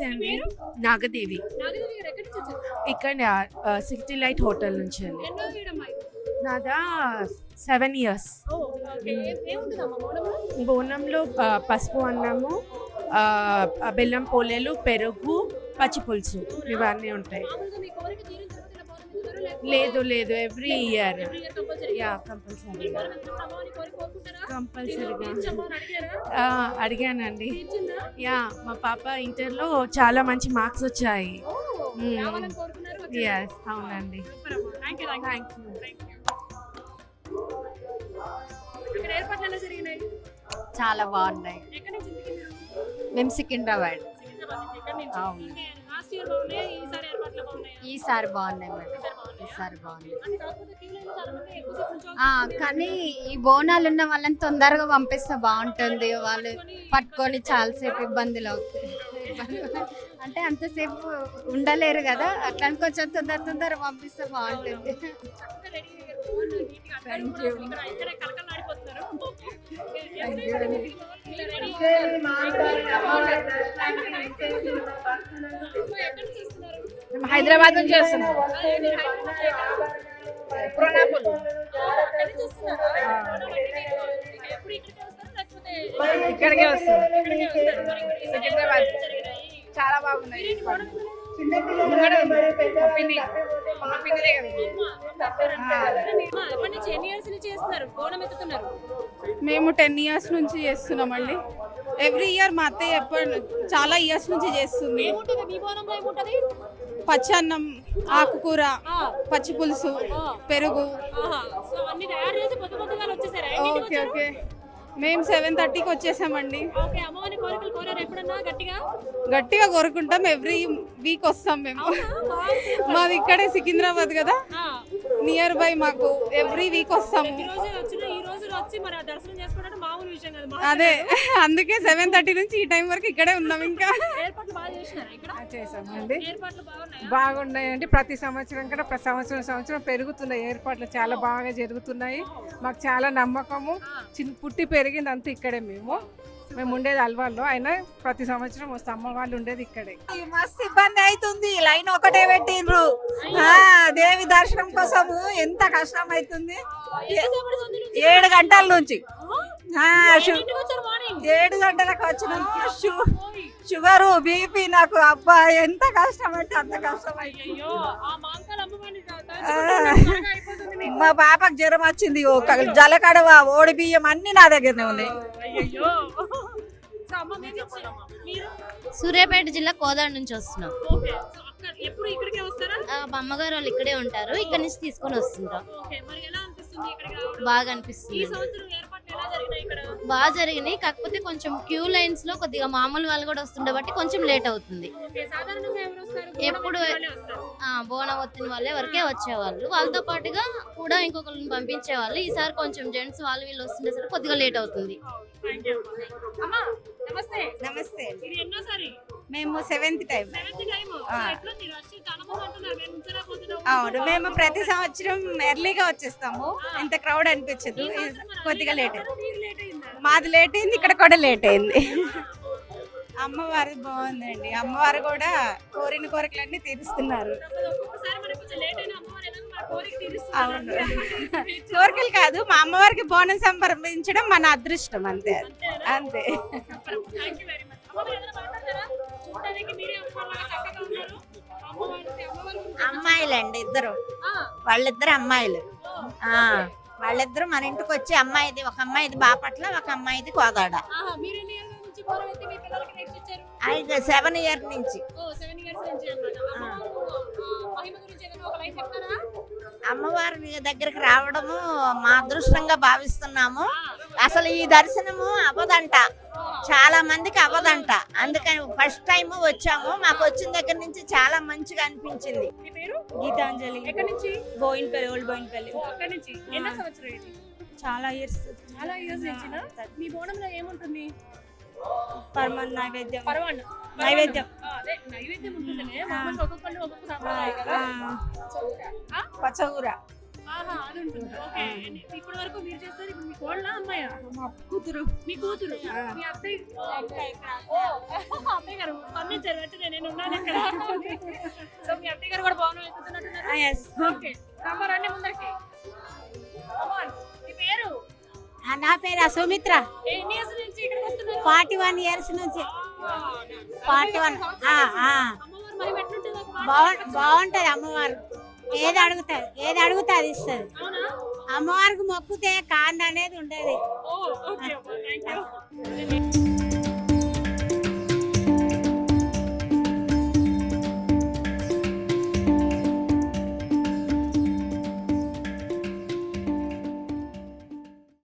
అండి పేరు? నాగదేవి నాగదేవి గారు ఎక్కడి నుంచి వచ్చారు? ఇక్కడ సిటీ లైట్ హోటల్ నుంచి అండి. ఎన్నో వీడమ్మా ఇది? నాదా 7 years. ఓ, ఓకే. ఏముంటుందమ్మా బోనంలో? బోనంలో పసుపు అన్నము, బెల్లం పోలేలు, పెరుగు, పచ్చి పులుసు ఇవన్నీ ఉంటాయి. మామూలుగా మీ కోరిక తీరిన తర్వాత ఇలా బోనం ఎత్తుతారా? లేకపోతే లేదు లేదు, every year. every year compulsory? Yeah ఈ కంపల్సరీ బోనం ఎత్తినప్పుడు అమ్మవారి కోరిక కోరుకుంటారా? కంపల్సరీగా తీర్చమ్మా అని అడిగారా? అడిగానండి. తీర్చిందా? యా, మా పాప ఇంటర్లో చాలా మంచి మార్క్స్ వచ్చాయి. ఓ, రావాలని కోరుకున్నారు, వచ్చారు. ఎస్, అవునండి. సూపర్ అమ్మా. Thank you. Thank you. ఇక్కడ ఏర్పాట్లు ఎలా జరిగినాయి? చాలా బాగున్నాయి. ఎక్కడి నుంచి ఇంటికి మీరు? మేము సికింద్రాబాద్. సికింద్రాబాద్ నుంచి. ఎక్కడి నుంచి? అవును. అంటే లాస్ట్ ఇయర్ బాగున్నాయా? ఈసారి ఏర్పాట్లు బాగున్నాయా? ఈసారి బాగున్నాయి మేడం. ఈసారి బాగున్నాయా? ఈసారి బాగున్నాయి. అంటే కాకపోతే క్యూ లైన్లో చాలా మంది ఎక్కువసేపు నిల్చోవాలి. కానీ ఈ బోనాలు ఉన్న వాళ్ళని తొందరగా పంపిస్తే బాగుంటుంది. వాళ్ళు పట్టుకొని చాలాసేపు ఇబ్బందులు అవుతాయి. అంటే అంతసేపు ఉండలేరు కదా, అట్లా అని కొంచెం తొందర పంపిస్తే బాగుంటుంది. చక్కగా రెడీ అయ్యారు. నీట్గా అందరూ కూడా ఇక్కడ ఇక్కడే కలకలాడిపోతున్నారు. ఇలా రెడీ అయ్యారు. ఎక్కడి నుంచి వస్తున్నారు? మేము హైదరాబాద్ నుంచి వస్తున్నాం. అదే మీరు హైదరాబాద్ లేరా? పురాణాపులు ఎక్కడి నుంచి వస్తున్నారా? ఎప్పుడు ఇక్కడికే వస్తారా లేకపోతే ఇక్కడికే వస్తాం. ఇక్కడికే వస్తారా? మరి ఇక్కడ ఈసారి సికింద్రాబాద్. ఏర్పాట్లు జరిగినాయి. చాలా బాగున్నాయి. బిర్యానీ బోనం ఉందా? ముంగడ ఉంది. మా పిన్ని పిన్నిదే కదా. ఎప్పటి నుంచి ఎన్ని ఇయర్స్ నుంచి చేస్తున్నారు బోనం ఎత్తుతున్నారు? మేము 10 years నుంచి చేస్తున్నామండి. ఎవ్రీ ఇయర్ మా అత్తయ్య చాలా ఇయర్స్ నుంచి చేస్తుంది. ఏముంటుంది మీ బోనంలో? ఏముంటది? పచ్చన్నం, ఆకుకూర, పచ్చి పులుసు, పెరుగు. సో అన్ని తయారు చేసి పొద్దుగా వచ్చేసారా? ఓకే ఓకే, మేము 7:30కి వచ్చేసామండి. ఓకే, అమ్మవారి కోరికలు కోరారు ఎప్పుడన్నా గట్టిగా? గట్టిగా కోరుకుంటాం, ఎవ్రీ వీక్ వస్తాం మేము. మాది ఇక్కడే సికింద్రాబాద్ కదా, నియర్ బై మాకు. ఎవ్రీ వీక్ వస్తాము. ఈ రోజు వచ్చిన ఈ రోజు వచ్చి మరి ఆ దర్శనం చేసుకోవడం మామూలు విషయం కదా. అదే అందుకే 7:30 నుంచి ఈ టైం వరకు ఇక్కడే ఉన్నాం. ఇంకా ఏర్పాట్లు బాగా చేసినారా ఇక్కడ? చేసామండి. ఏర్పాట్లు బాగున్నాయా? బాగున్నాయండి. ప్రతి సంవత్సరం కూడా సంవత్సరం పెరుగుతున్నాయి. ఏర్పాట్లు చాలా బాగా జరుగుతున్నాయి. మాకు చాలా నమ్మకము. పుట్టి పెరిగింది అంతా ఇక్కడే. మేము ఉండేది అల్వాల్లో, అయినా ప్రతి సంవత్సరం వస్తాం. అమ్మ వాళ్ళు ఉండేది ఇక్కడే. మస్తు ఇబ్బంది అవుతుంది. లైన్ ఒకటే పెట్టిండ్రు. దేవి దర్శనం కోసము ఎంత కష్టం అవుతుంది. 7 గంటల నుంచి 7 గంటలకు వచ్చినాము. షుగరు, బీపీ నాకు. అబ్బా ఎంత కష్టం అంటే అంత కష్టం అవుతుంది. మా పాపకు జ్వరం వచ్చింది. జలకడవ, ఓడి బియ్యం అన్ని నా దగ్గరనే ఉన్నాయి. సూర్యాపేట జిల్లా కోదాడ నుంచి వస్తున్నాం. ఎప్పుడు ఇక్కడికే వస్తారా? మా అమ్మగారు వాళ్ళు ఇక్కడే ఉంటారు, ఇక్కడ నుంచి తీసుకొని వస్తుంటాం. ఓకే, మరి ఎలా అనిపిస్తుంది ఇక్కడికి రావడం? బాగా ఈ అనిపిస్తుంది. సంవత్సరం ఏర్పాట్లు ఎలా జరిగినాయి ఇక్కడ? బాగా జరిగినాయి, కాకపోతే కొంచెం క్యూ లైన్స్ లో కొద్దిగా మామూలు వాళ్ళు కూడా వస్తుండే బట్టి కొంచెం లేట్ అవుతుంది. ఓకే, సాధారణంగా ఎవరు వస్తారు? ఎప్పుడు వాళ్ళే వస్తారు. బోనం వచ్చిన వాళ్ళే వరకే వచ్చేవాళ్ళు. వాళ్ళతో పాటుగా కూడా ఇంకొకరిని పంపించేవాళ్ళు. ఈసారి కొంచెం జెంట్స్ వాళ్ళు వీళ్ళు వస్తుండేసరికి కొద్దిగా లేట్ అవుతుంది. Thank you. అమ్మా, నమస్తే. నమస్తే. ఇది ఎన్నోసారి? మేము 7th టైం. 7th time. ఎట్లుంది రష్? చాలా మంది అంటున్నారు మేము ఉంచలేకపోతున్నాం. అవును, మేము ప్రతి సంవత్సరం ఎర్లీగా వచ్చేస్తాము. ఇంత క్రౌడ్ అనిపించదు. కొద్దిగా లేట్ అయింది. మీరు లేట్ అయిందా? మాది లేట్ అయింది, ఇక్కడ కూడా లేట్ అయింది. అమ్మవారు బాగుందండి. అమ్మవారు కూడా కోరిన కోరికలన్నీ తీరుస్తున్నారు. ఒక్కొక్కసారి మనకి కొంచెం లేట్ అయినా అమ్మవారు ఏదైనా మన కోరిక తీరుస్తుంది. అవును, కోరికలు కాదు, మా అమ్మవారికి బోనం సమర్పించడం మన అదృష్టం. అంతే అంతే. Thank you very much. అమ్మవారు ఏదైనా మాట్లాడతారా? చూడడానికి మీరే అమ్మవారిలాగా చక్కగా ఉన్నారు. అమ్మవారి గురించి అమ్మాయిలండి ఇద్దరు. వాళ్ళిద్దరు అమ్మాయిలు. వాళ్ళిద్దరు మన ఇంటికి వచ్చి అమ్మాయిది ఒక అమ్మాయిది బాపట్ల, ఒక అమ్మాయిది కోదాడ. మీరు ఎన్ని ఇయర్స్ నుంచి బోనం ఎత్తి మీ పిల్లలకి నెక్స్ట్ ఇచ్చారు? 7 years నుంచి. ఓ, 7 ఇయర్స్ నుంచి అన్నమాట. అమ్మవారు మహిమ గురించి ఏదైనా ఒక లైన్ చెప్తారా? అమ్మవారి దగ్గరికి రావడము మా అదృష్టంగా భావిస్తున్నాము. అసలు ఈ దర్శనము అవ్వదంట, చాలా మందికి అవ్వదంట. అందుకని ఫస్ట్ టైం వచ్చాము. మాకు వచ్చిన దగ్గర నుంచి చాలా మంచిగా అనిపించింది. మీ పేరు? గీతాంజలి. ఎక్కడి నుంచి? బోయిన్పల్లి, ఓల్డ్ బోయిన్పల్లి. అక్కడి నుంచి. ఎన్నో సంవత్సరం ఇది? చాలా ఇయర్స్. చాలా ఇయర్స్ నుంచినా? మీ బోనంలో ఏముంటుంది? పరమాన్న నైవేద్యం. నైవేద్యం. అదే నైవేద్యం ఉంటుందిలే. మామూలుగా ఒక్కొక్కళ్ళు ఒక్కొక్క సాంప్రదాయం కదా. పచ్చగూర. ఆహా, అది ఉంటుంది. ఓకే. ఇప్పటి వరకు మీరు చేస్తారు. ఇప్పుడు మీ కోళ్ళ అమ్మాయ మా కూతురు మీ కూతురు మీ అత్తయ్య అత్తయ్య గారు స్పందించారు వెంటనే నేను ఉన్నాను ఇక్కడ. సో మీ అత్తయ్య గారు కూడా భవనం ఎక్కుతున్నట్టున్నారు. ఓకే అమ్మ రండి ముందరికి. Come on. మీ పేరు నా పేరు సుమిత్ర. ఎన్ని ఇయర్స్ నుంచి ఇక్కడికి వస్తున్నారు? 41 years నుంచి 41. అమ్మవారు మరి ఎట్లుంటుంది ఒక మాట? బాగుంటది అమ్మవారు. ఏది అడుగుతా అది ఇస్తుంది. అవునా? అమ్మవారికి మొక్కుతే కాండ అనేది ఉండేది. ఓ ఓకే థ్యాంక్ యూ.